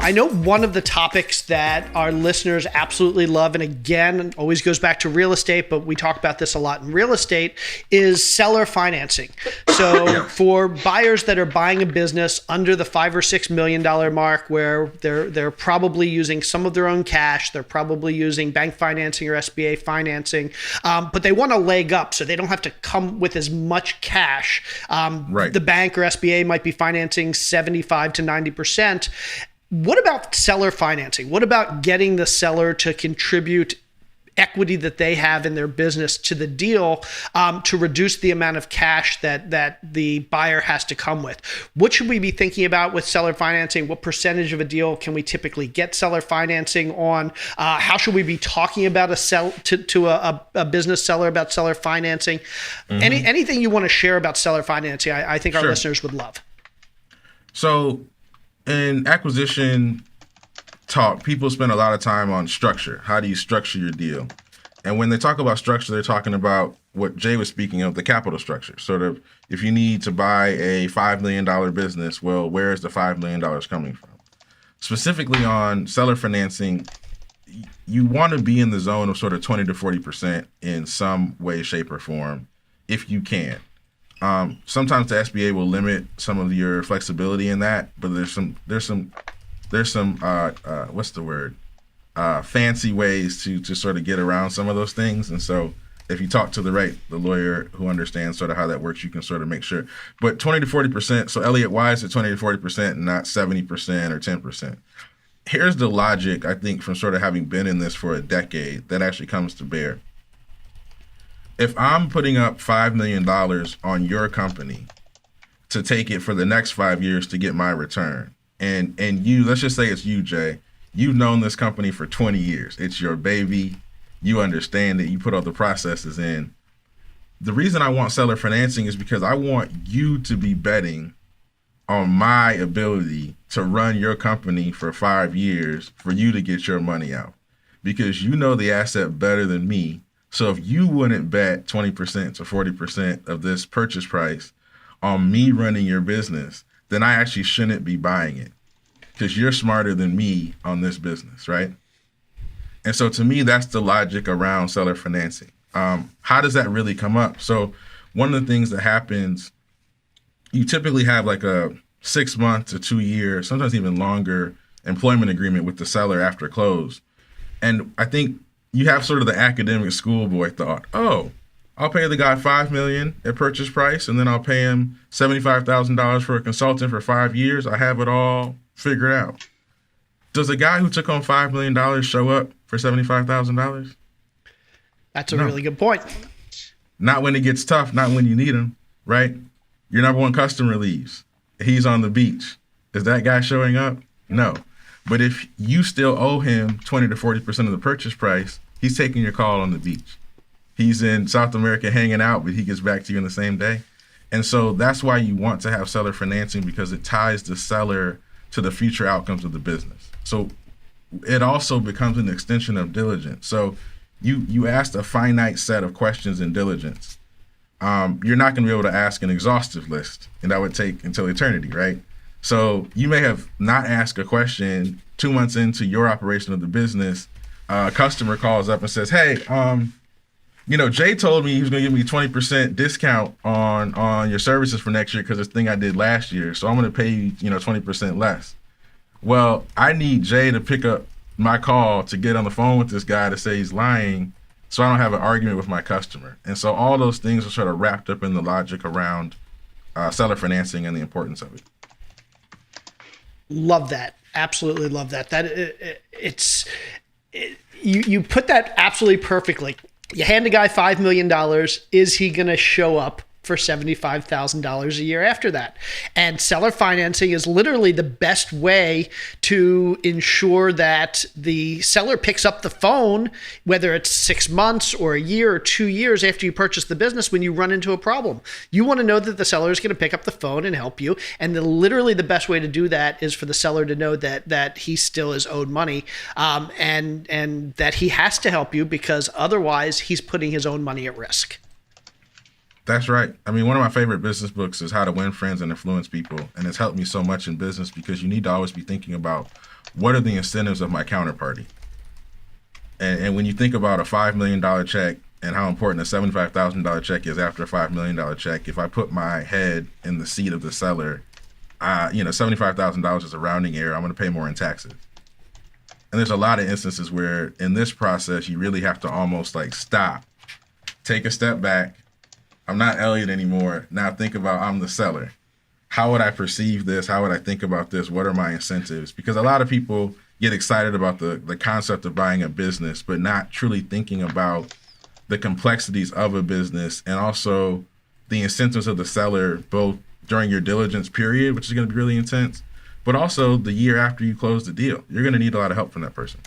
I know one of the topics that our listeners absolutely love, and again, always goes back to real estate, but we talk about this a lot in real estate, is seller financing. So for buyers that are buying a business under the $5 or $6 million mark, where they're probably using some of their own cash, they're probably using bank financing or SBA financing, but they want a leg up so they don't have to come with as much cash. The bank or SBA might be financing 75 to 90%. What about seller financing? What about getting the seller to contribute equity that they have in their business to the deal to reduce the amount of cash that the buyer has to come with? What should we be thinking about with seller financing? What percentage of a deal can we typically get seller financing on? How should we be talking about a business seller about seller financing? Anything you want to share about seller financing, I think our listeners would love. So in acquisition talk, people spend a lot of time on structure. How do you structure your deal? And when they talk about structure, they're talking about what Jay was speaking of, the capital structure. Sort of, if you need to buy a $5 million business, well, where is the $5 million coming from? Specifically on seller financing, you want to be in the zone of sort of 20 to 40% in some way, shape, or form, if you can. Sometimes the SBA will limit some of your flexibility in that, but there's some what's the word? Fancy ways to sort of get around some of those things. And so if you talk to the lawyer who understands sort of how that works, you can sort of make sure. But 20 to 40%. So Elliot, why is it 20 to 40% and not 70% or 10%? Here's the logic, I think, from sort of having been in this for a decade that actually comes to bear. If I'm putting up $5 million on your company to take it for the next 5 years to get my return, and you, let's just say it's you, Jay, you've known this company for 20 years. It's your baby. You understand it. You put all the processes in. The reason I want seller financing is because I want you to be betting on my ability to run your company for 5 years for you to get your money out, because you know the asset better than me. So if you wouldn't bet 20% to 40% of this purchase price on me running your business, then I actually shouldn't be buying it, because you're smarter than me on this business, right? And so to me, that's the logic around seller financing. How does that really come up? So one of the things that happens, you typically have like a 6 month to 2 year, sometimes even longer employment agreement with the seller after close. And I think you have sort of the academic schoolboy thought, oh, I'll pay the guy $5 million at purchase price, and then I'll pay him $75,000 for a consultant for 5 years. I have it all figured out. Does a guy who took on $5 million show up for $75,000? That's a really good point. Not when it gets tough, not when you need him, right? Your number one customer leaves. He's on the beach. Is that guy showing up? No. But if you still owe him 20 to 40% of the purchase price, he's taking your call on the beach. He's in South America hanging out, but he gets back to you in the same day. And so that's why you want to have seller financing, because it ties the seller to the future outcomes of the business. So it also becomes an extension of diligence. So you asked a finite set of questions in diligence. You're not going to be able to ask an exhaustive list, and that would take until eternity, right? So you may have not asked a question 2 months into your operation of the business. A customer calls up and says, hey, Jay told me he was going to give me a 20% discount on your services for next year because it's the thing I did last year. So I'm going to pay you, 20% less. Well, I need Jay to pick up my call to get on the phone with this guy to say he's lying, so I don't have an argument with my customer. And so all those things are sort of wrapped up in the logic around seller financing and the importance of it. Love that. Absolutely love that. You put that absolutely perfectly. You hand a guy $5 million. Is he going to show up for $75,000 a year after that? And seller financing is literally the best way to ensure that the seller picks up the phone, whether it's 6 months or a year or 2 years after you purchase the business, when you run into a problem. You want to know that the seller is going to pick up the phone and help you. And literally the best way to do that is for the seller to know that he still is owed money, and that he has to help you, because otherwise he's putting his own money at risk. That's right. I mean, one of my favorite business books is How to Win Friends and Influence People. And it's helped me so much in business because you need to always be thinking about what are the incentives of my counterparty. And when you think about a $5 million check and how important a $75,000 check is after a $5 million check, if I put my head in the seat of the seller, $75,000 is a rounding error. I'm going to pay more in taxes. And there's a lot of instances where in this process, you really have to almost like stop, take a step back. I'm not Elliot anymore. Now think about I'm the seller. How would I perceive this? How would I think about this? What are my incentives? Because a lot of people get excited about the concept of buying a business, but not truly thinking about the complexities of a business and also the incentives of the seller, both during your diligence period, which is going to be really intense, but also the year after you close the deal. You're going to need a lot of help from that person.